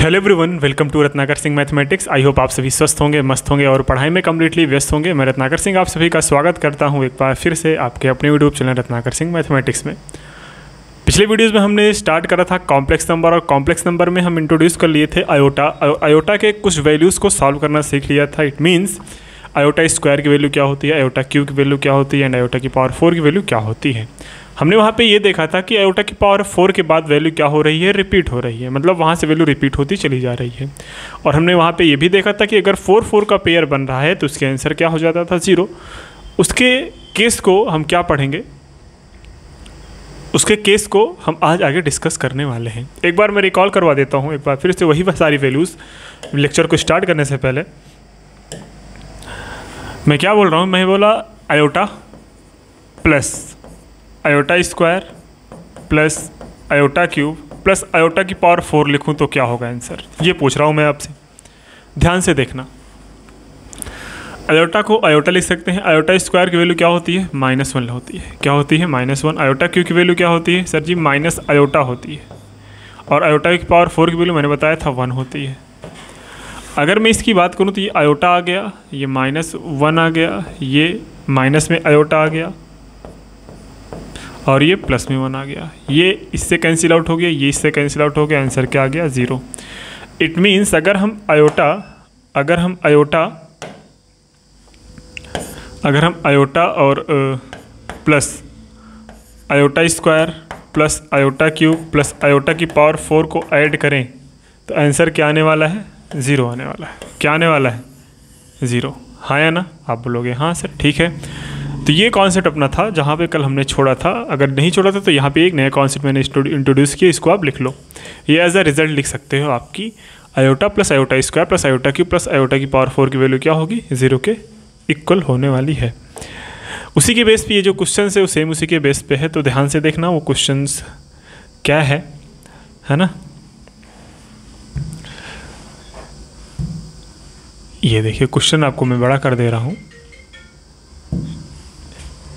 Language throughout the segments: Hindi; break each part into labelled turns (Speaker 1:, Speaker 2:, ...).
Speaker 1: Hello everyone, welcome to Ratnakar Singh mathematics. I hope आप सभी स्वस्थ होंगे, मस्त होंगे और पढ़ाई में कम्प्लीटली व्यस्त होंगे। मैं रत्नाकर सिंह आप सभी का स्वागत करता हूं एक बार फिर से आपके अपने YouTube channel Ratnakar Singh mathematics में। पिछले वीडियोस में हमने स्टार्ट करा था कॉम्प्लेक्स नंबर, और कॉम्प्लेक्स नंबर में हम इंट्रोड्यूस कर लिए थे आयोटा। आयोटा के कुछ वैल्यूज़ को सॉल्व करना सीख लिया था। इट मीन्स आयोटा स्क्वायर की वैल्यू क्या होती है, आयोटा क्यूब की वैल्यू क्या होती है एंड आयोटा की पावर 4 की वैल्यू क्या होती है। हमने वहाँ पे ये देखा था कि आयोटा की पावर 4 के बाद वैल्यू क्या हो रही है, रिपीट हो रही है, मतलब वहाँ से वैल्यू रिपीट होती चली जा रही है। और हमने वहाँ पे ये भी देखा था कि अगर 4 4 का पेयर बन रहा है तो उसके आंसर क्या हो जाता था, 0। उसके केस को हम क्या पढ़ेंगे, उसके केस को हम आज आगे डिस्कस करने वाले हैं। एक बार मैं रिकॉल करवा देता हूँ एक बार फिर से वही सारी वैल्यूज़ लेक्चर को स्टार्ट करने से पहले। मैं क्या बोल रहा हूँ, मैं बोला iota plus iota square plus iota cube plus iota की पावर 4 लिखूं तो क्या होगा आंसर, ये पूछ रहा हूं मैं आपसे। ध्यान से देखना, आयोटा को आयोटा लिख सकते हैं। आयोटा स्क्वायर की वैल्यू क्या होती है, -1 होती है। क्या होती है, -1। आयोटा क्यूब की वैल्यू क्या होती है सर जी, माइनस आयोटा होती है। और आयोटा की पावर 4 की वैल्यू मैंने बताया था 1 होती है। अगर मैं इसकी बात करूँ तो ये आयोटा आ गया, ये -1 आ गया, ये माइनस में आयोटा आ गया और ये प्लस में 1 आ गया। ये इससे कैंसिल आउट हो गया, ये इससे कैंसिल आउट हो गया, आंसर क्या आ गया, 0। इट मीन्स अगर हम आयोटा और plus iota square plus iota cube plus iota की पावर 4 को ऐड करें तो आंसर क्या आने वाला है, 0 आने वाला है। क्या आने वाला है, 0। हाँ या ना, आप बोलोगे हाँ सर, ठीक है। तो ये कॉन्सेप्ट अपना था जहाँ पे कल हमने छोड़ा था। अगर नहीं छोड़ा था तो यहाँ पे एक नया कॉन्सेप्ट मैंने इंट्रोड्यूस किया, इसको आप लिख लो। ये एज अ रिजल्ट लिख सकते हो आपकी iota plus iota square plus iota cube plus iota की पावर 4 की वैल्यू क्या होगी, 0 के इक्वल होने वाली है। उसी के बेस पे ये जो क्वेश्चन है वो सेम उसी के बेस पे है, तो ध्यान से देखना वो क्वेश्चन क्या है ना। ये देखिए क्वेश्चन आपको मैं बड़ा कर दे रहा हूँ।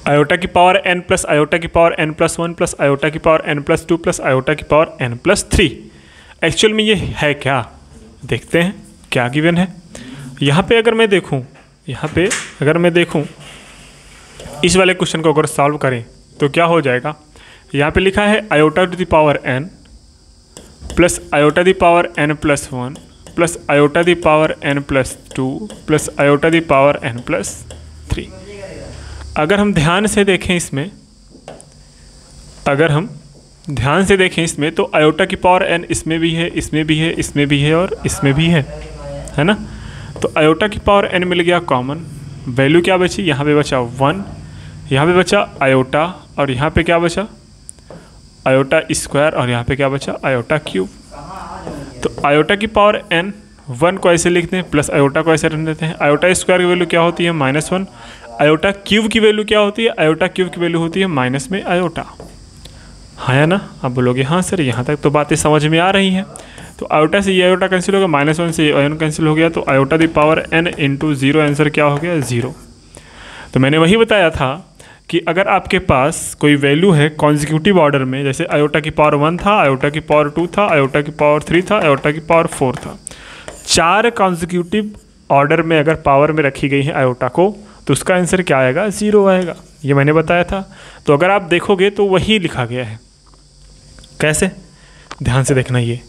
Speaker 1: आयोटा की पावर n प्लस आयोटा की power n plus 1 plus iota की power n plus 2 plus iota की पावर n प्लस 3। एक्चुअल में ये है क्या, देखते हैं क्या गिवन है। यहाँ पे अगर मैं देखूँ इस वाले क्वेश्चन को अगर सॉल्व करें तो क्या हो जाएगा। यहाँ पे लिखा है iota to the power n plus iota the power n plus 1 plus iota the power n plus 2 plus iota the power n plus 3। अगर हम ध्यान से देखें इसमें, तो आयोटा की पावर n इसमें भी है, इसमें भी है, इसमें भी है और इसमें भी है ना। तो आयोटा की पावर n मिल गया कॉमन, वैल्यू क्या बची, यहाँ पे बचा 1, यहाँ पे बचा आयोटा और यहाँ पे क्या बचा, आयोटा स्क्वायर और यहाँ पे क्या बचा, आयोटा क्यूब। तो आयोटा की पावर n 1 को ऐसे लिखते हैं प्लस आयोटा को ऐसे रख देते हैं। आयोटा स्क्वायर की वैल्यू क्या होती है, -1। आयोटा क्यूब की वैल्यू क्या होती है, आयोटा क्यूब की वैल्यू होती है माइनस में आयोटा। हाँ या ना, आप बोलोगे हाँ सर, यहाँ तक तो बातें समझ में आ रही हैं। तो आयोटा से ये आयोटा कैंसिल हो गया, -1 से ये कैंसिल हो गया, तो iota the power n into 0 answer क्या हो गया, 0। तो मैंने वही बताया था कि अगर आपके पास कोई वैल्यू है कॉन्जिक्यूटिव ऑर्डर में, जैसे आयोटा की पावर 1 था, आयोटा की पावर 2 था, आयोटा की पावर 3 था, आयोटा की पावर 4 था, 4 कॉन्जिक्यूटिव ऑर्डर में अगर पावर में रखी गई है आयोटा को, तो उसका आंसर क्या आएगा, 0 आएगा। ये मैंने बताया था। तो अगर आप देखोगे तो वही लिखा गया है। कैसे, ध्यान से देखना। ये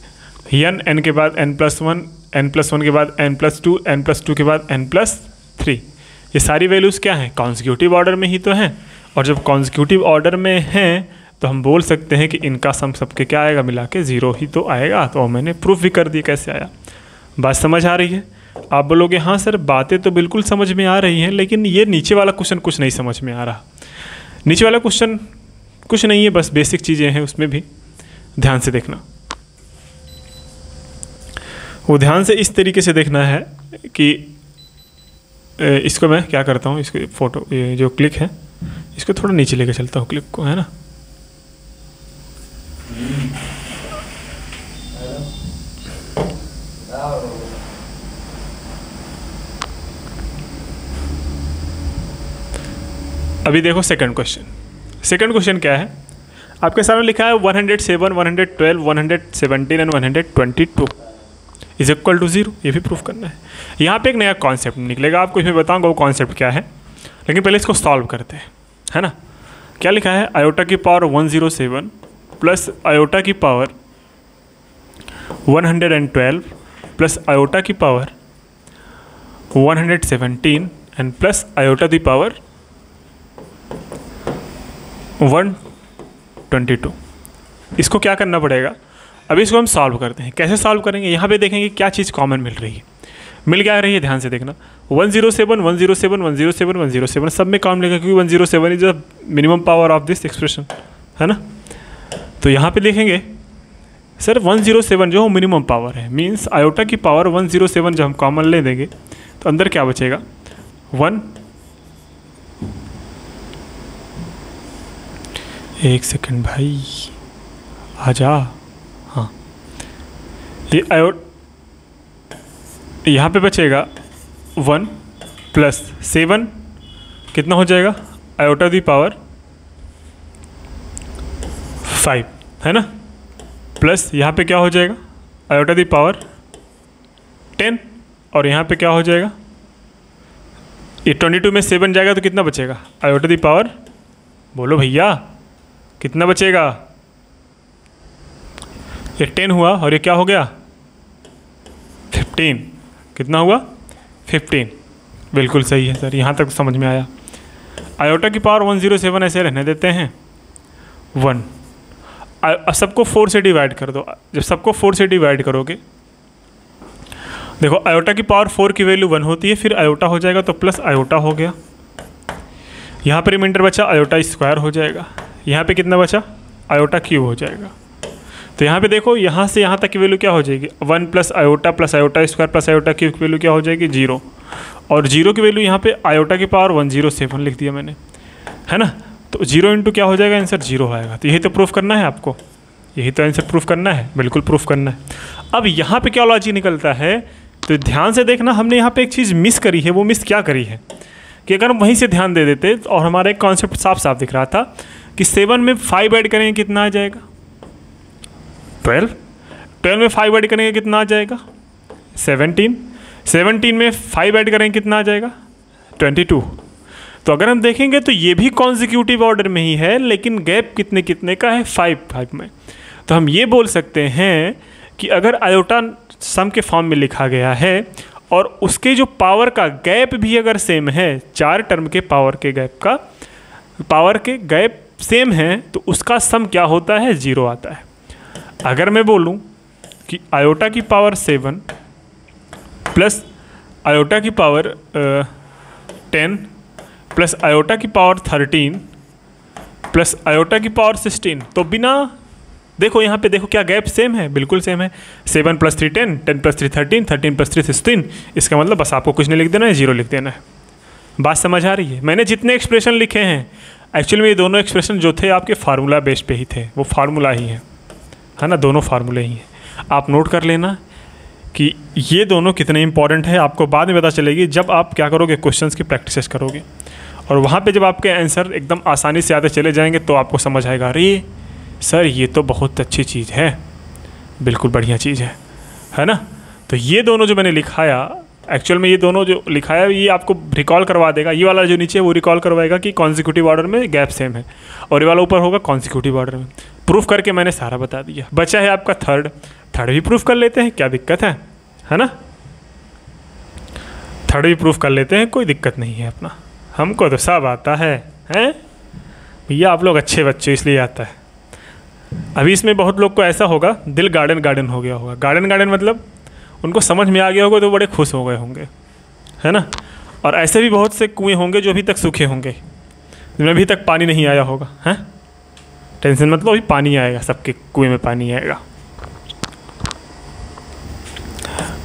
Speaker 1: n के बाद n प्लस 1, n प्लस 1 के बाद n प्लस 2, n प्लस 2 के बाद n प्लस 3, ये सारी वैल्यूज़ क्या हैं, कॉन्जिक्यूटिव ऑर्डर में ही तो हैं। और जब कॉन्जिक्यूटिव ऑर्डर में हैं तो हम बोल सकते हैं कि इनका सम सबके क्या आएगा, मिला के 0 ही तो आएगा। तो मैंने प्रूफ भी कर दिया कैसे आया। बात समझ आ रही है। आप बोलोगे हाँ सर, बातें तो बिल्कुल समझ में आ रही हैं, लेकिन ये नीचे वाला क्वेश्चन कुछ नहीं समझ में आ रहा। नीचे वाला क्वेश्चन कुछ नहीं है, बस बेसिक चीज़ें हैं, उसमें भी ध्यान से देखना। वो ध्यान से इस तरीके से देखना है कि इसको मैं क्या करता हूँ, इसको फोटो ये जो क्लिक है इसको थोड़ा नीचे लेके चलता हूँ, क्लिक को, है ना। अभी देखो सेकंड क्वेश्चन क्या है, आपके सामने लिखा है 107, 112, 117 एंड 122। इज इक्वल टू 0, ये भी प्रूफ करना है। यहाँ पे एक नया कॉन्सेप्ट निकलेगा आपको, इसमें बताऊंगा वो कॉन्सेप्ट क्या है, लेकिन पहले इसको सॉल्व करते हैं, है ना। क्या लिखा है, आयोटा की पावर 107 प्लस आयोटा की पावर 112 प्लस आयोटा की पावर 117 एंड प्लस आयोटा की पावर 122। इसको क्या करना पड़ेगा, अभी इसको हम सॉल्व करते हैं। कैसे सॉल्व करेंगे, यहाँ पे देखेंगे क्या चीज़ कॉमन मिल रही है, मिल क्या रही है, ध्यान से देखना। 107 107 107 107 सब में कॉमन मिलेगा, क्योंकि 107 is the minimum power of this expression, है ना। तो यहाँ पे देखेंगे सर 107 जो मिनिमम पावर है, मीन्स आयोटा की पावर 107 जब हम कॉमन ले देंगे तो अंदर क्या बचेगा 1। एक सेकंड भाई आ जा, हाँ ये यहाँ पे बचेगा 1 प्लस 7 कितना हो जाएगा, आयोटा दी पावर 5, है ना, प्लस यहाँ पे क्या हो जाएगा, आयोटा दी पावर 10, और यहाँ पे क्या हो जाएगा, ये 22 में 7 जाएगा तो कितना बचेगा, आयोटा दी पावर, बोलो भैया कितना बचेगा, ये 10 हुआ और ये क्या हो गया 15, कितना हुआ 15, बिल्कुल सही है सर, यहाँ तक समझ में आया। आयोटा की पावर 107 ऐसे रहने देते हैं 1, अब सबको 4 से डिवाइड कर दो। जब सबको 4 से डिवाइड करोगे, देखो आयोटा की पावर 4 की वैल्यू 1 होती है, फिर आयोटा हो जाएगा तो प्लस आयोटा हो गया, यहाँ पर रिमाइंडर बचा आयोटा स्क्वायर हो जाएगा, यहाँ पे कितना बचा आयोटा क्यूब हो जाएगा। तो यहाँ पे देखो यहाँ से यहाँ तक की वैल्यू क्या हो जाएगी 1 plus iota square plus iota cube की वैल्यू क्या हो जाएगी 0, और 0 की वैल्यू यहाँ पे आयोटा की पावर 107 लिख दिया मैंने, है ना। तो 0 इंटू क्या हो जाएगा, आंसर 0 आएगा। तो यही तो प्रूफ करना है आपको, यही तो आंसर प्रूफ करना है, बिल्कुल प्रूफ करना है। अब यहाँ पे क्या लॉजिक निकलता है, तो ध्यान से देखना, हमने यहाँ पे एक चीज़ मिस करी है। वो मिस क्या करी है कि अगर हम वहीं से ध्यान दे देते और हमारा एक कॉन्सेप्ट साफ साफ दिख रहा था कि 7 में 5 ऐड करेंगे कितना आ जाएगा 12 में 5 ऐड करेंगे कितना आ जाएगा 17 में 5 ऐड करेंगे कितना आ जाएगा 22। तो अगर हम देखेंगे तो ये भी कॉन्जिक्यूटिव ऑर्डर में ही है, लेकिन गैप कितने कितने का है 5 में। तो हम ये बोल सकते हैं कि अगर आयोटा सम के फॉर्म में लिखा गया है और उसके जो पावर का गैप भी अगर सेम है, 4 टर्म के पावर के गैप सेम है, तो उसका सम क्या होता है 0 आता है। अगर मैं बोलूं कि आयोटा की पावर 7 प्लस आयोटा की पावर 10 प्लस आयोटा की पावर 13 प्लस आयोटा की पावर 16, तो बिना देखो यहाँ पे देखो क्या गैप सेम है, बिल्कुल सेम है। 7 + 3 10, 10 + 3 13, 13 + 3 16। इसका मतलब बस आपको कुछ नहीं लिख देना है, 0 लिख देना है। बात समझ आ रही है। मैंने जितने एक्सप्रेशन लिखे हैं एक्चुअली में ये दोनों एक्सप्रेशन जो थे आपके फार्मूला बेस पे ही थे, वो फार्मूला ही है ना, दोनों फार्मूले ही हैं। आप नोट कर लेना कि ये दोनों कितने इंपॉर्टेंट है, आपको बाद में पता चलेगी जब आप क्या करोगे, क्वेश्चंस की प्रैक्टिस करोगे, और वहाँ पे जब आपके आंसर एकदम आसानी से आते चले जाएंगे तो आपको समझ आएगा, अरे सर ये तो बहुत अच्छी चीज़ है, बिल्कुल बढ़िया चीज़ है ना। तो ये दोनों जो मैंने लिखाया, एक्चुअल में ये दोनों जो लिखाया ये आपको रिकॉल करवा देगा। ये वाला जो नीचे है वो रिकॉल करवाएगा कि कॉन्जिक्यूटिव ऑर्डर में गैप सेम है, और ये वाला ऊपर होगा कॉन्जिक्यूटिव ऑर्डर में। प्रूफ करके मैंने सारा बता दिया। बचा है आपका थर्ड भी प्रूफ कर लेते हैं, क्या दिक्कत है ना। थर्ड भी प्रूफ कर लेते हैं, कोई दिक्कत नहीं है अपना, हमको तो सब आता है भैया, आप लोग अच्छे बच्चे इसलिए आता है। अभी इसमें बहुत लोग को ऐसा होगा दिल गार्डन हो गया होगा। गार्डन मतलब उनको समझ में आ गया होगा तो बड़े खुश हो गए होंगे, है ना। और ऐसे भी बहुत से कुएं होंगे जो अभी तक सूखे होंगे, जिनमें अभी तक पानी नहीं आया होगा, हैं। टेंशन मतलब अभी पानी आएगा, सबके कुएं में पानी आएगा।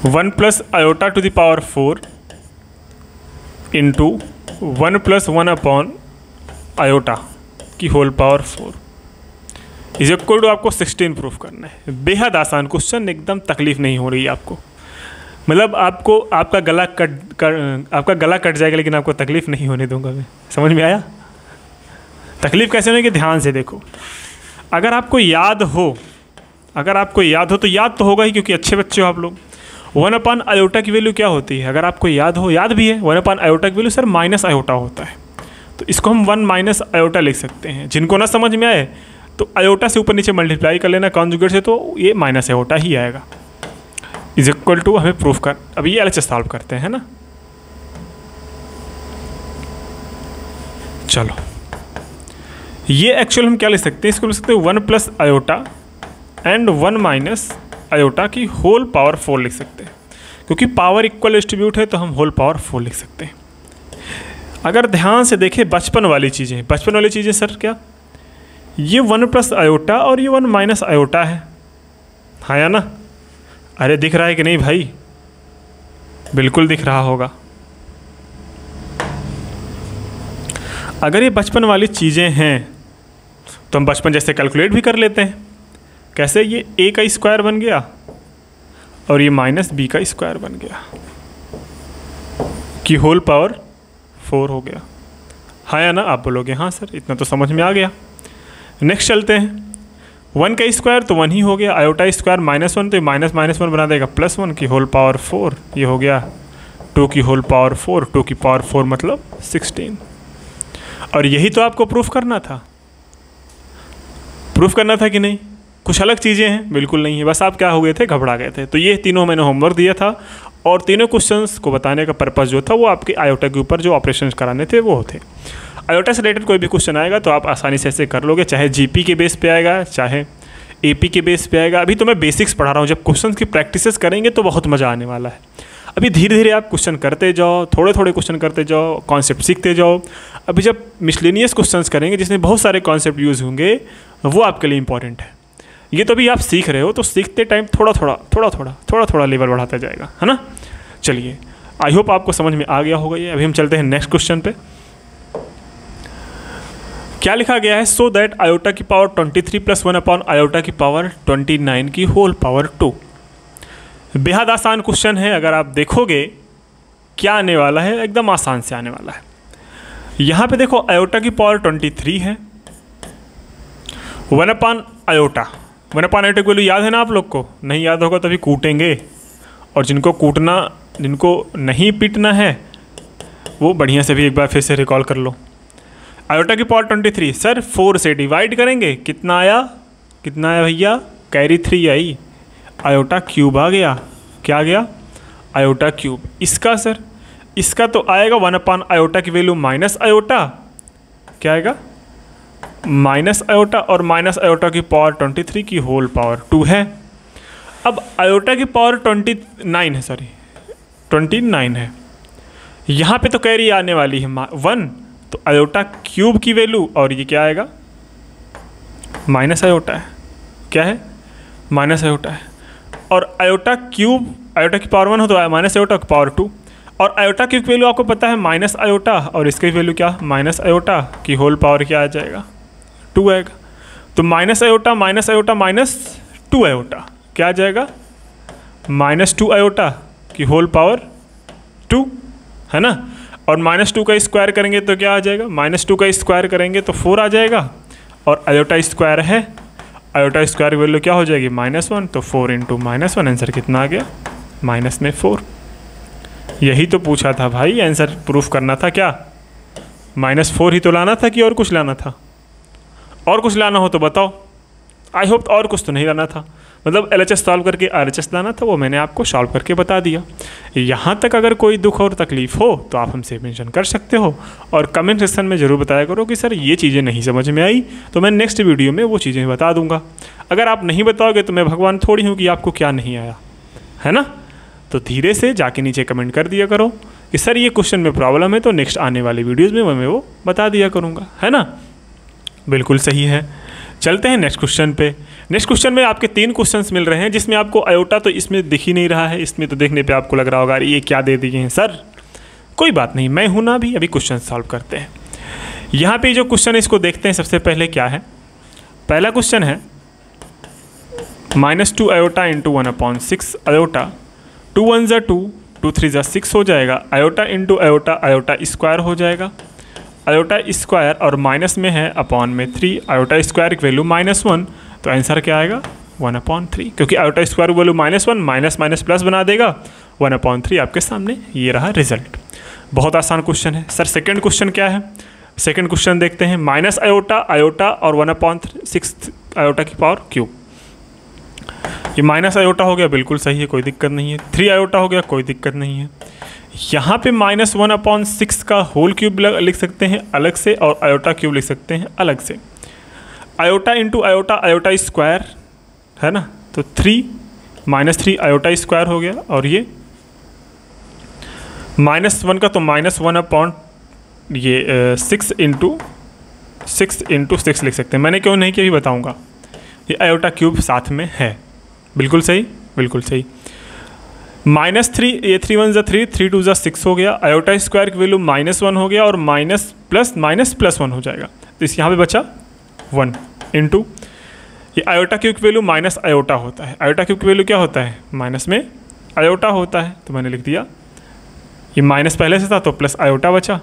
Speaker 1: 1 + iota to the power 4 into 1 + 1 upon iota की whole power 4 is equal to आपको 16 प्रूफ करना है। बेहद आसान क्वेश्चन, एकदम तकलीफ नहीं हो रही है आपको। मतलब आपका गला कट जाएगा, लेकिन आपको तकलीफ नहीं होने दूंगा मैं। समझ में आया? तकलीफ कैसे होने की, ध्यान से देखो। अगर आपको याद हो तो याद तो होगा ही, क्योंकि अच्छे बच्चे हो आप लोग। 1 अपान आयोटा की वैल्यू क्या होती है, अगर आपको याद हो, याद भी है, 1 अपान आयोटा की वैल्यू सर माइनस आयोटा होता है, तो इसको हम 1 माइनस आयोटा लिख सकते हैं। जिनको ना समझ में आए तो आयोटा से ऊपर नीचे मल्टीप्लाई कर लेना कॉन्जुगेट से, तो ये माइनस आयोटा ही आएगा। इज इक्वल टू हमें प्रूफ कर, अब ये एलएचएस सॉल्व करते हैं ना। चलो ये एक्चुअल हम क्या लिख सकते हैं, इसको लिख सकते हैं 1 plus iota and 1 minus iota की होल पावर 4 लिख सकते हैं, क्योंकि पावर इक्वल डिस्ट्रीब्यूट है तो हम होल पावर 4 लिख सकते हैं। अगर ध्यान से देखें बचपन वाली चीज़ें सर क्या, ये 1 प्लस आयोटा और ये 1 माइनस आयोटा है, हाँ या ना? अरे दिख रहा है कि नहीं भाई? बिल्कुल दिख रहा होगा। अगर ये बचपन वाली चीज़ें हैं तो हम बचपन जैसे कैलकुलेट भी कर लेते हैं। कैसे? ये a का स्क्वायर बन गया और ये माइनस b का स्क्वायर बन गया कि होल पावर 4 हो गया, हाँ या ना? आप बोलोगे हाँ सर, इतना तो समझ में आ गया। नेक्स्ट चलते हैं, 1 का स्क्वायर तो 1 ही हो गया, आयोटा स्क्वायर -1 तो ये माइनस माइनस 1 बना देगा +1 की होल पावर 4, ये हो गया 2 की होल पावर 4, 2 की पावर 4 मतलब 16। और यही तो आपको प्रूफ करना था, कि नहीं? कुछ अलग चीज़ें हैं? बिल्कुल नहीं है, बस आप क्या हो गए थे, घबरा गए थे। तो ये तीनों मैंने होमवर्क दिया था और तीनों क्वेश्चंस को बताने का पर्पस जो था वो आपके आयोटा के ऊपर जो ऑपरेशंस कराने थे वो थे। आयोटा से रिलेटेड कोई भी क्वेश्चन आएगा तो आप आसानी से ऐसे कर लोगे, चाहे जीपी के बेस पे आएगा, चाहे एपी के बेस पे आएगा। अभी तो मैं बेसिक्स पढ़ा रहा हूँ, जब क्वेश्चन की प्रैक्टिसेस करेंगे तो बहुत मज़ा आने वाला है। अभी धीरे धीरे आप क्वेश्चन करते जाओ, थोड़े थोड़े क्वेश्चन करते जाओ, कॉन्सेप्ट सीखते जाओ। अभी जब मिसलेनियस क्वेश्चंस करेंगे जिसमें बहुत सारे कॉन्सेप्ट यूज़ होंगे, वो आपके लिए इंपॉर्टेंट है। ये तो अभी आप सीख रहे हो, तो सीखते टाइम थोड़ा थोड़ा लेवल बढ़ाता जाएगा, है ना? चलिए, आई होप आपको समझ में आ गया होगा ये। अभी हम चलते हैं नेक्स्ट क्वेश्चन पे। क्या लिखा गया है? सो दैट आयोटा की पावर 23 प्लस 1 अपॉन आयोटा की पावर 29 की होल पावर 2। बेहद आसान क्वेश्चन है, अगर आप देखोगे क्या आने वाला है, एकदम आसान से आने वाला है। यहाँ पे देखो आयोटा की पावर 23 है, 1 अपॉन आयोटा की वैल्यू याद है ना आप लोग को? नहीं याद होगा तो अभी कूटेंगे, और जिनको नहीं पीटना है वो बढ़िया से भी एक बार फिर से रिकॉल कर लो। आयोटा की पावर 23 सर 4 से डिवाइड करेंगे, कितना आया भैया? कैरी 3 आई, आयोटा क्यूब आ गया। क्या आ गया? Iota cube. इसका तो आएगा 1 अपॉन आयोटा की वैल्यू माइनस आयोटा, क्या आएगा? माइनस आयोटा, और माइनस आयोटा की पावर 23 की होल पावर 2 है। अब आयोटा की पावर 29 है, यहाँ पे तो कैरी आने वाली है 1, तो आयोटा क्यूब की वैल्यू, और ये क्या आएगा? माइनस आयोटा है। क्या है? माइनस आयोटा है। और आयोटा की पावर 1 हो तो माइनस आयोटा की पावर 2, और आयोटा की वैल्यू आपको पता है माइनस आयोटा, और इसकी वैल्यू क्या? माइनस आयोटा की होल पावर क्या आ जाएगा? 2 आएगा। तो माइनस आयोटा माइनस 2 आयोटा क्या आ जाएगा? -2 आयोटा की होल पावर 2, है ना? और -2 का स्क्वायर करेंगे तो क्या आ जाएगा? -2 का स्क्वायर करेंगे तो 4 आ जाएगा, और आयोटा स्क्वायर है, आयोटा स्क्वायर की वैल्यू क्या हो जाएगी? -1, तो 4 × -1, आंसर कितना आ गया? -4। यही तो पूछा था भाई, आंसर प्रूफ करना था क्या? -4 ही तो लाना था कि और कुछ लाना था? और कुछ लाना हो तो बताओ। आई होप और कुछ तो नहीं लाना था, मतलब एलएचएस सॉल्व करके आरएचएस लाना था, वो मैंने आपको सॉल्व करके बता दिया। यहाँ तक अगर कोई दुख और तकलीफ़ हो तो आप हमसे मेंशन कर सकते हो, और कमेंट सेक्शन में ज़रूर बताया करो कि सर ये चीज़ें नहीं समझ में आई, तो मैं नेक्स्ट वीडियो में वो चीज़ें बता दूंगा। अगर आप नहीं बताओगे तो मैं भगवान थोड़ी हूँ कि आपको क्या नहीं आया, है ना? तो धीरे से जाके नीचे कमेंट कर दिया करो कि सर ये क्वेश्चन में प्रॉब्लम है, तो नेक्स्ट आने वाली वीडियोज़ में मैं वो बता दिया करूँगा, है ना? बिल्कुल सही है। चलते हैं नेक्स्ट क्वेश्चन पे। नेक्स्ट क्वेश्चन में आपके 3 क्वेश्चंस मिल रहे हैं, जिसमें आपको आयोटा तो इसमें दिख ही नहीं रहा है, इसमें तो देखने पे आपको लग रहा होगा ये क्या दे दिए हैं सर। कोई बात नहीं, मैं हूं ना अभी क्वेश्चन सॉल्व करते हैं। यहाँ पे जो क्वेश्चन है इसको देखते हैं। सबसे पहले क्या है, पहला क्वेश्चन है -2 आयोटा इंटू 1/6 आयोटा, 2 1 ज़ा 2, 2 3 ज़ा 6 हो जाएगा, iota into iota, iota square हो जाएगा, आयोटा स्क्वायर और माइनस में है अपॉन में 3, आयोटा स्क्वायर की वैल्यू -1, तो आंसर क्या आएगा? 1/3, क्योंकि iota square value -1 minus minus plus बना देगा, 1/3 आपके सामने ये रहा रिजल्ट। बहुत आसान क्वेश्चन है। सर सेकंड क्वेश्चन क्या है? सेकंड क्वेश्चन देखते हैं। माइनस आयोटा, आयोटा और 1/6 आयोटा की पावर क्यूब। ये माइनस आयोटा हो गया, बिल्कुल सही है, कोई दिक्कत नहीं है। 3 आयोटा हो गया, कोई दिक्कत नहीं है। यहाँ पे -1/6 का होल क्यूब लिख सकते हैं अलग से, और आयोटा क्यूब लिख सकते हैं अलग से। Iota into iota, iota square है ना, तो 3 -3 आयोटा स्क्वायर हो गया, और ये -1 का तो -1/6 इंटू 6 लिख सकते हैं। मैंने क्यों नहीं किया अभी बताऊँगा। ये आयोटा क्यूब साथ में है, बिल्कुल सही, बिल्कुल सही। -3, ये 3 1 ज़ा 3, 3 2 ज़ा 6 हो गया। आयोटा स्क्वायर की वैल्यू -1 हो गया, और माइनस प्लस +1 हो जाएगा, तो इस यहाँ पे बचा 1 इंटू ये आयोटा क्यूब की वैल्यू माइनस आयोटा होता है। आयोटा क्यूब की वैल्यू क्या होता है? माइनस में आयोटा होता है, तो मैंने लिख दिया ये माइनस पहले से था तो प्लस आयोटा बचा,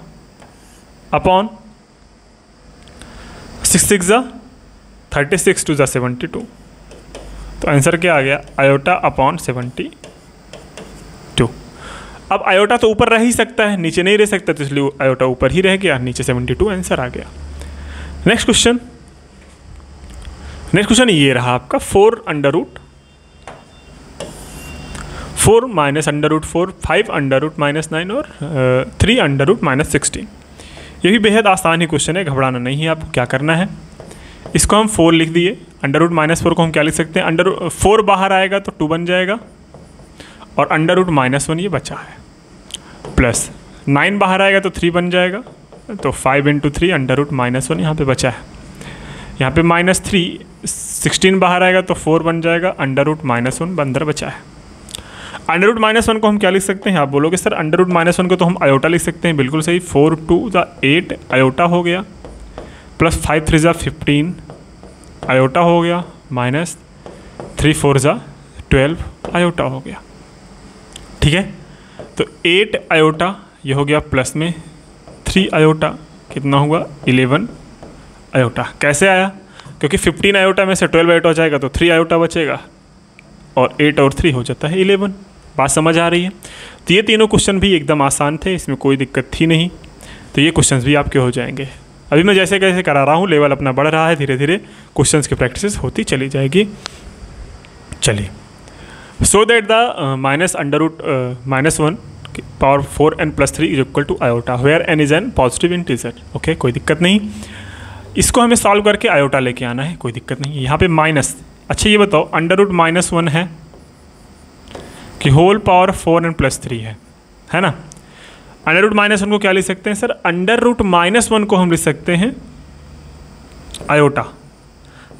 Speaker 1: अपॉन 6 6 ज़ा 36 2 ज़ा 72, तो आंसर क्या आ गया? Iota upon 72। अब आयोटा तो ऊपर रह ही सकता है, नीचे नहीं रह सकता, तो इसलिए आयोटा ऊपर ही रह गया, नीचे 72 आंसर आ गया। नेक्स्ट क्वेश्चन ये रहा आपका 4√4 -√4, 5√−9 और 3√−16। ये भी बेहद आसान ही क्वेश्चन है, घबराना नहीं है आपको। क्या करना है, इसको हम 4 लिख दिए, √-4 को हम क्या लिख सकते हैं? 4 बाहर आएगा तो 2 बन जाएगा, और √-1 ये बचा है, प्लस 9 बाहर आएगा तो 3 बन जाएगा, तो 5 × 3 √-1 यहाँ पे बचा है। यहाँ पे -3, 16 बाहर आएगा तो 4 बन जाएगा, √-1 अंदर बचा है। √-1 को हम क्या लिख सकते हैं? आप बोलोगे सर √-1 को तो हम आयोटा लिख सकते हैं, बिल्कुल सही। 4 2 ज़ा 8 आयोटा हो गया, प्लस 5 3 ज़ा 15 आयोटा हो गया, माइनस 3 4 ज़ा 12 आयोटा हो गया। ठीक है, तो 8 आयोटा ये हो गया, प्लस में 3 आयोटा कितना हुआ? 11 आयोटा। कैसे आया? क्योंकि 15 आयोटा में से 12 आयोटा जाएगा तो 3 आयोटा बचेगा, और 8 और 3 हो जाता है 11। बात समझ आ रही है? तो ये तीनों क्वेश्चन भी एकदम आसान थे, इसमें कोई दिक्कत थी नहीं, तो ये क्वेश्चंस भी आपके हो जाएंगे। अभी मैं जैसे कैसे करा रहा हूँ, लेवल अपना बढ़ रहा है, धीरे धीरे क्वेश्चंस की प्रैक्टिस होती चली जाएगी। चलिए, so that the -1 power 4n + 3 is equal to iota, where n is an positive integer. Okay, कोई दिक्कत नहीं। इसको हमें सॉल्व करके आयोटा लेके आना है, कोई दिक्कत नहीं। यहाँ पे माइनस, अच्छा ये बताओ √-1 है कि होल पावर 4n + 3 है ना? √-1 को क्या लिख सकते हैं सर? √-1 को हम लिख सकते हैं आयोटा।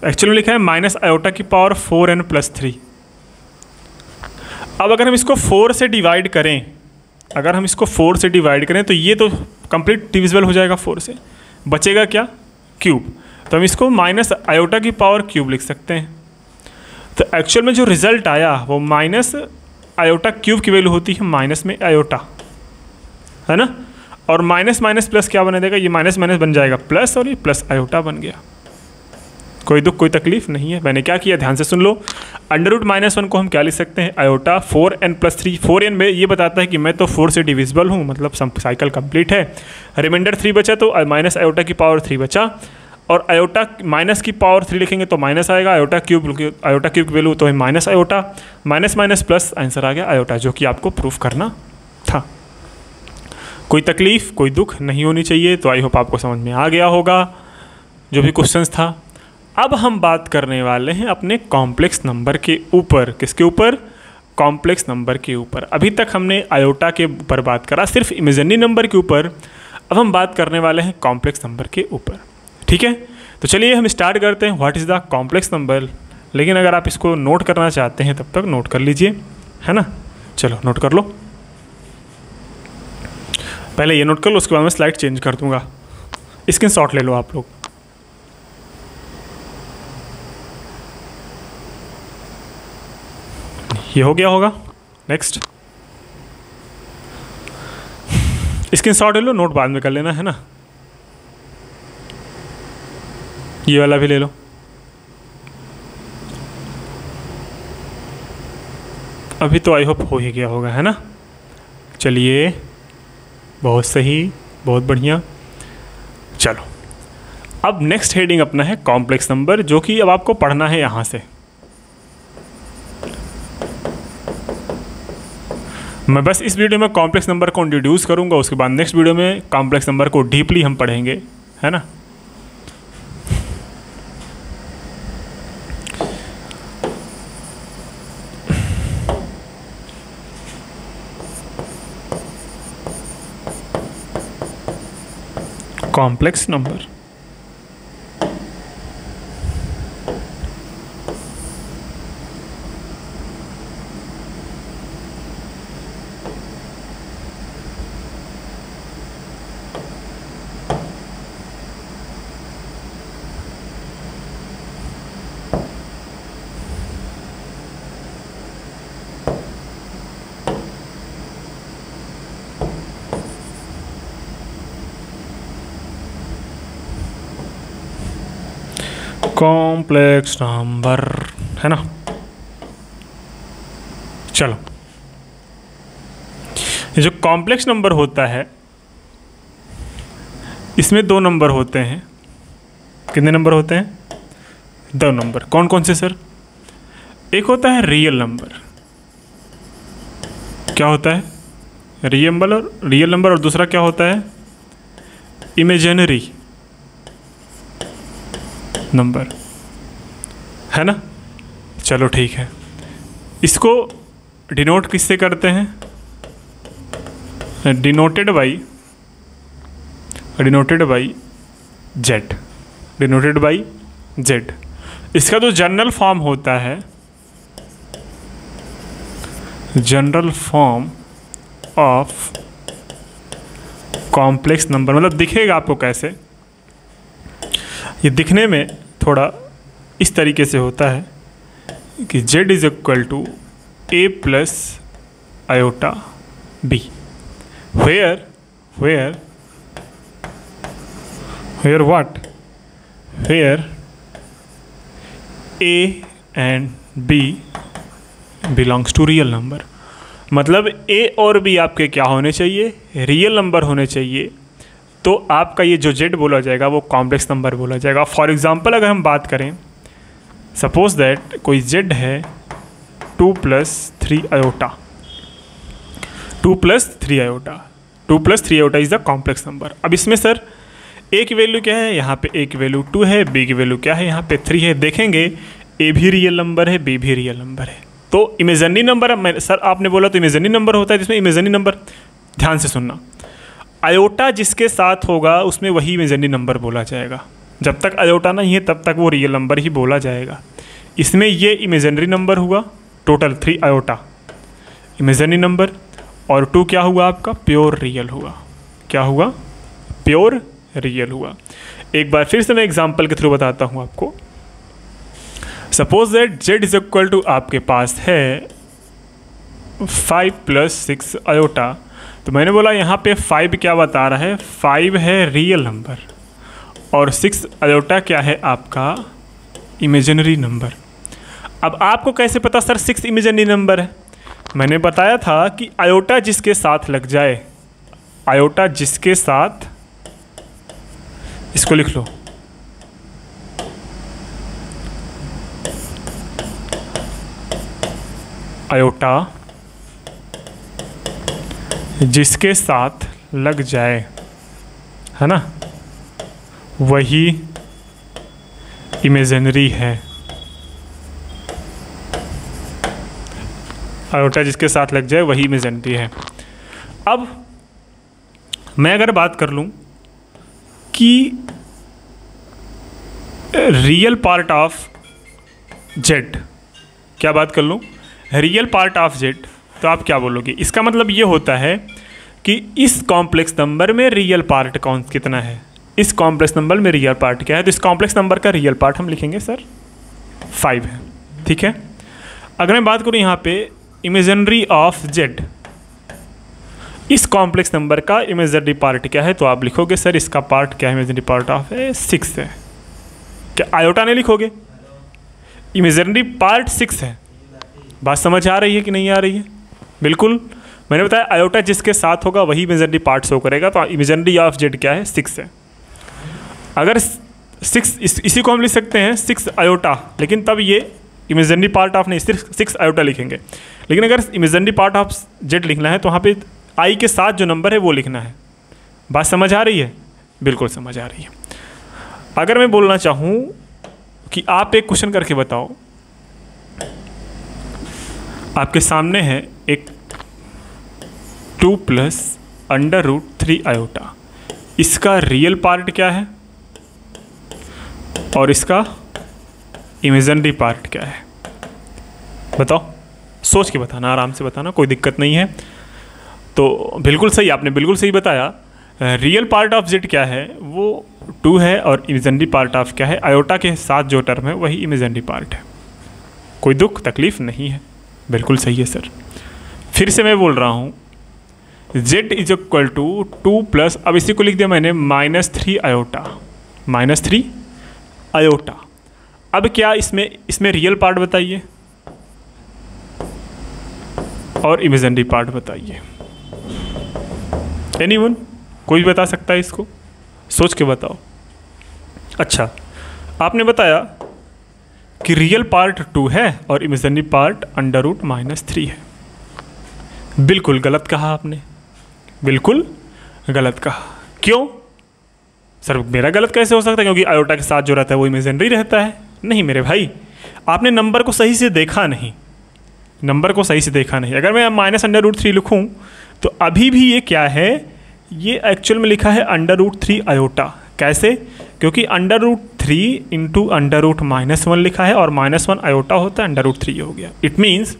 Speaker 1: एक्चुअली लिखा है माइनस आयोटा की पावर 4n + 3। अब अगर हम इसको 4 से डिवाइड करें, तो ये तो कंप्लीट डिविजिबल हो जाएगा 4 से, बचेगा क्या? क्यूब। तो हम इसको माइनस आयोटा की पावर क्यूब लिख सकते हैं। तो एक्चुअल में जो रिजल्ट आया वो माइनस आयोटा क्यूब की वैल्यू होती है माइनस में आयोटा, है ना? और माइनस माइनस प्लस क्या बना देगा? ये माइनस माइनस बन जाएगा प्लस, और ये प्लस आयोटा बन गया। कोई दुख कोई तकलीफ नहीं है। मैंने क्या किया, ध्यान से सुन लो। √-1 को हम क्या लिख सकते हैं? Iota 4n + 3। 4n में ये बताता है कि मैं तो 4 से डिविजिबल हूँ, मतलब साइकिल कंप्लीट है। रिमाइंडर 3 बचा, तो माइनस आयोटा की पावर 3 बचा, और आयोटा माइनस की पावर 3 लिखेंगे तो माइनस आएगा। आयोटा क्यूब की वैल्यू तो है minus iota, minus minus plus, answer आ गया आयोटा, जो कि आपको प्रूफ करना था। कोई तकलीफ कोई दुख नहीं होनी चाहिए। तो आई होप आपको समझ में आ गया होगा जो भी क्वेश्चंस था। अब हम बात करने वाले हैं अपने कॉम्प्लेक्स नंबर के ऊपर। किसके ऊपर? कॉम्प्लेक्स नंबर के ऊपर। अभी तक हमने आयोटा के ऊपर बात करा, सिर्फ इमेजिनरी नंबर के ऊपर। अब हम बात करने वाले हैं कॉम्प्लेक्स नंबर के ऊपर। ठीक है, तो चलिए हम स्टार्ट करते हैं। What is the complex number. लेकिन अगर आप इसको नोट करना चाहते हैं तब तक नोट कर लीजिए, है ना? चलो नोट कर लो, पहले ये नोट कर लो, उसके बाद मैं स्लाइड चेंज कर दूंगा। स्क्रीनशॉट ले लो आप लोग। ये हो गया होगा। नेक्स्ट, स्क्रीनशॉट ले लो, नोट बाद में कर लेना, है ना? ये वाला भी ले लो। अभी तो आई होप हो ही गया होगा, है ना। चलिए, बहुत सही, बहुत बढ़िया। चलो, अब नेक्स्ट हेडिंग अपना है कॉम्प्लेक्स नंबर, जो कि अब आपको पढ़ना है यहाँ से। मैं बस इस वीडियो में कॉम्प्लेक्स नंबर को इंट्रोड्यूस करूँगा, उसके बाद नेक्स्ट वीडियो में कॉम्प्लेक्स नंबर को डीपली हम पढ़ेंगे, है ना। कॉम्प्लेक्स नंबर, कॉम्प्लेक्स नंबर, है ना। चलो, ये जो कॉम्प्लेक्स नंबर होता है इसमें दो नंबर होते हैं। कितने नंबर होते हैं? दो नंबर। कौन कौन से सर? एक होता है रियल नंबर। क्या होता है? Real number. और दूसरा क्या होता है? इमेजिनरी नंबर, है ना। चलो ठीक है, इसको डिनोट किससे करते हैं? Denoted by Z. इसका जो जनरल फॉर्म होता है, general form of complex number, मतलब दिखेगा आपको कैसे? ये दिखने में थोड़ा इस तरीके से होता है कि z is equal to a plus iota b, where a and b belongs to real number. मतलब a और b आपके क्या होने चाहिए? रियल नंबर होने चाहिए। तो आपका ये जो z बोला जाएगा वो कॉम्प्लेक्स नंबर बोला जाएगा। फॉर एग्जांपल अगर हम बात करें, सपोज दैट कोई z है 2 plus 3 iota, 2 plus 3 iota is the complex number. अब इसमें सर a की वैल्यू क्या है? यहाँ पे a की वैल्यू 2 है, b की वैल्यू क्या है? यहाँ पे 3 है। देखेंगे a भी रियल नंबर है, b भी रियल नंबर है। तो इमेजिनरी नंबर, सर आपने बोला तो इमेजिनरी नंबर होता है, जिसमें इमेजिनरी नंबर, ध्यान से सुनना, आयोटा जिसके साथ होगा उसमें वही इमेजिनरी नंबर बोला जाएगा। जब तक आयोटा नहीं है तब तक वो रियल नंबर ही बोला जाएगा। इसमें ये इमेजिनरी नंबर हुआ, टोटल 3 आयोटा इमेजिनरी नंबर, और 2 क्या हुआ आपका? प्योर रियल हुआ। क्या हुआ? प्योर रियल हुआ। एक बार फिर से मैं एग्जांपल के थ्रू बताता हूँ आपको। Suppose that z is equal to आपके पास है 5 प्लस 6 आयोटा। तो मैंने बोला यहाँ पे 5 क्या बता रहा है? 5 है रियल नंबर, और 6 आयोटा क्या है आपका? Imaginary number. अब आपको कैसे पता सर 6 इमेजिनरी नंबर है? मैंने बताया था कि आयोटा जिसके साथ लग जाए, आयोटा जिसके साथ, इसको लिख लो, आयोटा जिसके साथ लग जाए, है ना, वही इमेजिनरी है। आयोटा जिसके साथ लग जाए वही इमेजिनरी है। अब मैं अगर बात कर लूँ कि रियल पार्ट ऑफ जेड, क्या बात कर लूँ? रियल पार्ट ऑफ जेड, तो आप क्या बोलोगे? इसका मतलब ये होता है कि इस कॉम्प्लेक्स नंबर में रियल पार्ट कितना है? इस कॉम्प्लेक्स नंबर में रियल पार्ट क्या है? तो इस कॉम्प्लेक्स नंबर का रियल पार्ट हम लिखेंगे सर 5 है, ठीक है। अगर मैं बात करूँ यहाँ पे इमेजिनरी ऑफ जेड, इस कॉम्प्लेक्स नंबर का इमेजिनरी पार्ट क्या है? तो आप लिखोगे सर इसका पार्ट क्या है? इमेजिनरी पार्ट ऑफ है 6 है। क्या आयोटा नहीं लिखोगे? इमेजिनरी पार्ट 6 है, बात समझ आ रही है कि नहीं आ रही है? बिल्कुल, मैंने बताया आयोटा जिसके साथ होगा वही इमेजिनरी पार्ट शो करेगा। तो इमेजिनरी ऑफ जेड क्या है? 6 है। अगर 6 इसी को हम लिख सकते हैं 6 आयोटा, लेकिन तब ये इमेजिनरी पार्ट ऑफ नहीं, सिर्फ 6 आयोटा लिखेंगे। लेकिन अगर इमेजिनरी पार्ट ऑफ जेड लिखना है तो वहाँ पे आई के साथ जो नंबर है वो लिखना है। बात समझ आ रही है? बिल्कुल समझ आ रही है। अगर मैं बोलना चाहूँ कि आप एक क्वेश्चन करके बताओ, आपके सामने है एक 2 + √3 आयोटा, इसका रियल पार्ट क्या है और इसका इमेजिनरी पार्ट क्या है? बताओ, सोच के बताना, आराम से बताना, कोई दिक्कत नहीं है। तो बिल्कुल सही, आपने बिल्कुल सही बताया। रियल पार्ट ऑफ जेड क्या है? वो 2 है और इमेजिनरी पार्ट ऑफ क्या है? आयोटा के साथ जो टर्म है वही इमेजिनरी पार्ट है। कोई दुख तकलीफ नहीं है, बिल्कुल सही है सर। फिर से मैं बोल रहा हूँ z = 2 +, अब इसी को लिख दिया मैंने -3 आयोटा, -3 आयोटा। अब क्या इसमें रियल पार्ट बताइए और इमेजिनरी पार्ट बताइए। एनीवन, कोई बता सकता है इसको? सोच के बताओ। अच्छा, आपने बताया कि रियल पार्ट 2 है और इमेजिनरी पार्ट √-3 है। बिल्कुल गलत कहा आपने, बिल्कुल गलत कहा। क्यों सर? मेरा गलत कैसे हो सकता है? क्योंकि आयोटा के साथ जो रहता है वो इमेजिनरी रहता है। नहीं मेरे भाई, आपने नंबर को सही से देखा नहीं, नंबर को सही से देखा नहीं। अगर मैं -√3 लिखूं तो अभी भी ये क्या है? ये एक्चुअल में लिखा है √3 आयोटा। कैसे? क्योंकि √3 × √-1 लिखा है और -1 आयोटा होता है, √3 हो गया। इट मीन्स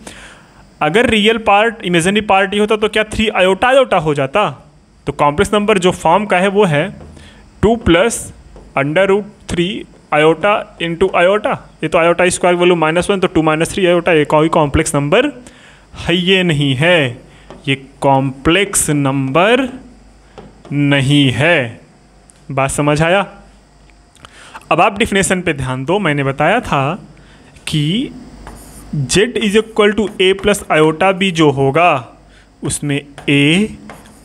Speaker 1: अगर रियल पार्ट इमेजिनरी पार्ट ही होता तो क्या 3 आयोटा हो जाता? तो कॉम्प्लेक्स नंबर जो फॉर्म का है वो है 2 + √3 आयोटा × आयोटा। ये तो आयोटा स्क्वायर वैल्यू -1, तो 2 - 3 आयोटा। ये कोई कॉम्प्लेक्स नंबर है ये नहीं है, ये कॉम्प्लेक्स नंबर नहीं है। बात समझ आया? अब आप डिफिनेशन पे ध्यान दो। मैंने बताया था कि z = a + आयोटा b जो होगा उसमें a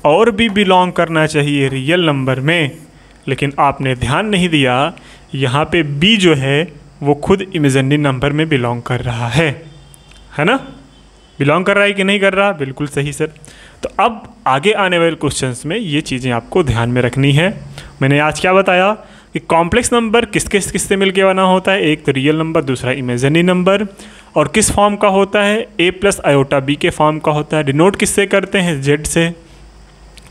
Speaker 1: और b बिलोंग करना चाहिए रियल नंबर में, लेकिन आपने ध्यान नहीं दिया, यहाँ पे b जो है वो खुद इमेजिनरी नंबर में बिलोंग कर रहा है ना? बिलोंग कर रहा है कि नहीं कर रहा? बिल्कुल सही सर। तो अब आगे आने वाले क्वेश्चंस में ये चीज़ें आपको ध्यान में रखनी है। मैंने आज क्या बताया कि कॉम्प्लेक्स नंबर किससे मिलके बना होता है? एक तो रियल नंबर, दूसरा इमेजिनरी नंबर। और किस फॉर्म का होता है? a + आयोटा b के फॉर्म का होता है। डिनोट किससे करते हैं? z से।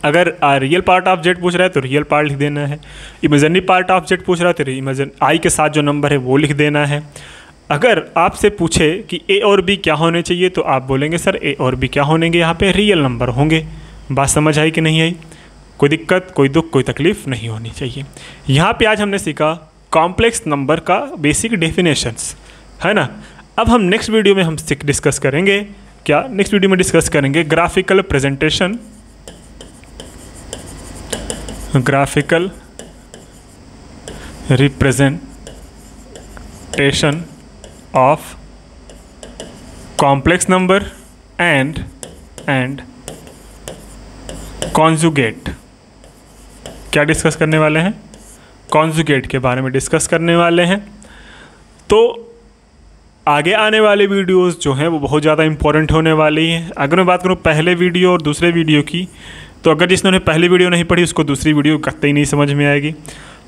Speaker 1: अगर रियल पार्ट ऑफ जेड पूछ रहा है तो रियल पार्ट लिख देना है, इमेजिनरी पार्ट ऑफ जेड पूछ रहा है तो इमेजिन आई के साथ जो नंबर है वो लिख देना है। अगर आपसे पूछे कि ए और बी क्या होने चाहिए तो आप बोलेंगे सर ए और बी क्या होंगे? यहाँ पे रियल नंबर होंगे। बात समझ आई कि नहीं आई? कोई दिक्कत, कोई दुख, कोई तकलीफ नहीं होनी चाहिए। यहाँ पे आज हमने सीखा कॉम्प्लेक्स नंबर का बेसिक डेफिनेशंस, है ना? अब हम नेक्स्ट वीडियो में हम डिस्कस करेंगे क्या? नेक्स्ट वीडियो में डिस्कस करेंगे graphical presentation, graphical representation of complex number and conjugate. क्या डिस्कस करने वाले हैं? कॉन्जुगेट के बारे में डिस्कस करने वाले हैं। तो आगे आने वाले वीडियोस जो हैं वो बहुत ज़्यादा इंपॉर्टेंट होने वाली हैं। अगर मैं बात करूँ पहले वीडियो और दूसरे वीडियो की, तो अगर जिसने पहली वीडियो नहीं पढ़ी उसको दूसरी वीडियो कतई नहीं समझ में आएगी।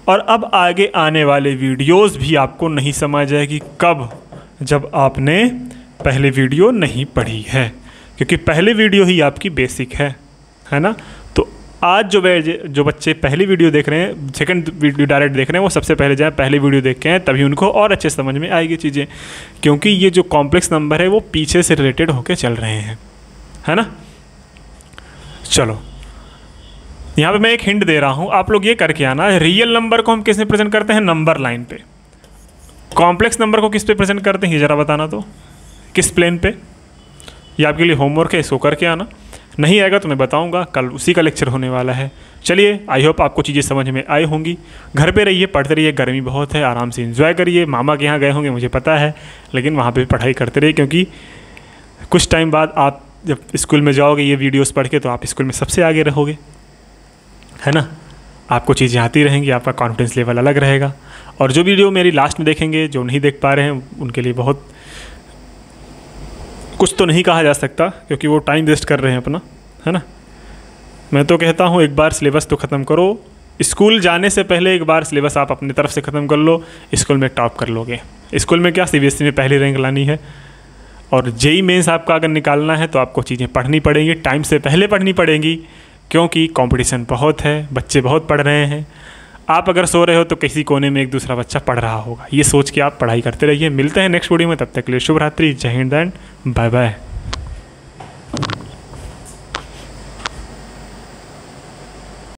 Speaker 1: और अब आगे आने वाले वीडियोस भी आपको नहीं समझ आएगी। कब? जब आपने पहले वीडियो नहीं पढ़ी है, क्योंकि पहले वीडियो ही आपकी बेसिक है ना? तो आज जो बच्चे पहली वीडियो देख रहे हैं, सेकंड वीडियो डायरेक्ट देख रहे हैं, वो सबसे पहले जाएँ पहले वीडियो देख के आएँ, तभी उनको और अच्छे समझ में आएगी चीज़ें। क्योंकि ये जो कॉम्प्लेक्स नंबर है वो पीछे से रिलेटेड होके चल रहे हैं, है ना? चलो, यहाँ पे मैं एक हिंट दे रहा हूँ, आप लोग ये करके आना। रियल नंबर को हम किस में प्रेजेंट करते हैं? नंबर लाइन पे। कॉम्प्लेक्स नंबर को किस पे प्रेजेंट करते हैं ये ज़रा बताना तो, किस प्लेन पे? ये आपके लिए होमवर्क है, इसको करके आना। नहीं आएगा तो मैं बताऊंगा, कल उसी का लेक्चर होने वाला है। चलिए, आई होप आपको चीज़ें समझ में आई होंगी। घर पे रहिए, पढ़ते रहिए, गर्मी बहुत है, आराम से एंजॉय करिए। मामा के यहाँ गए होंगे मुझे पता है, लेकिन वहाँ पे पढ़ाई करते रहिए, क्योंकि कुछ टाइम बाद आप जब स्कूल में जाओगे ये वीडियोस पढ़ के, तो आप स्कूल में सबसे आगे रहोगे, है ना। आपको चीज़ें आती रहेंगी, आपका कॉन्फिडेंस लेवल अलग रहेगा। और जो वीडियो मेरी लास्ट में देखेंगे, जो नहीं देख पा रहे हैं उनके लिए बहुत कुछ तो नहीं कहा जा सकता, क्योंकि वो टाइम वेस्ट कर रहे हैं अपना, है ना। मैं तो कहता हूँ एक बार सिलेबस तो ख़त्म करो, स्कूल जाने से पहले एक बार सिलेबस आप अपनी तरफ से ख़त्म कर लो, स्कूल में टॉप कर लोगे। स्कूल में क्या, सीबीएसई में पहली रैंक लानी है। और जेई मेंस आपका अगर निकालना है तो आपको चीज़ें पढ़नी पड़ेंगी, टाइम से पहले पढ़नी पड़ेंगी, क्योंकि कंपटीशन बहुत है, बच्चे बहुत पढ़ रहे हैं। आप अगर सो रहे हो तो किसी कोने में एक दूसरा बच्चा पढ़ रहा होगा, ये सोच के आप पढ़ाई करते रहिए। मिलते हैं नेक्स्ट वीडियो में, तब तक के लिए शुभ रात्रि, जय हिंद एंड बाय बाय।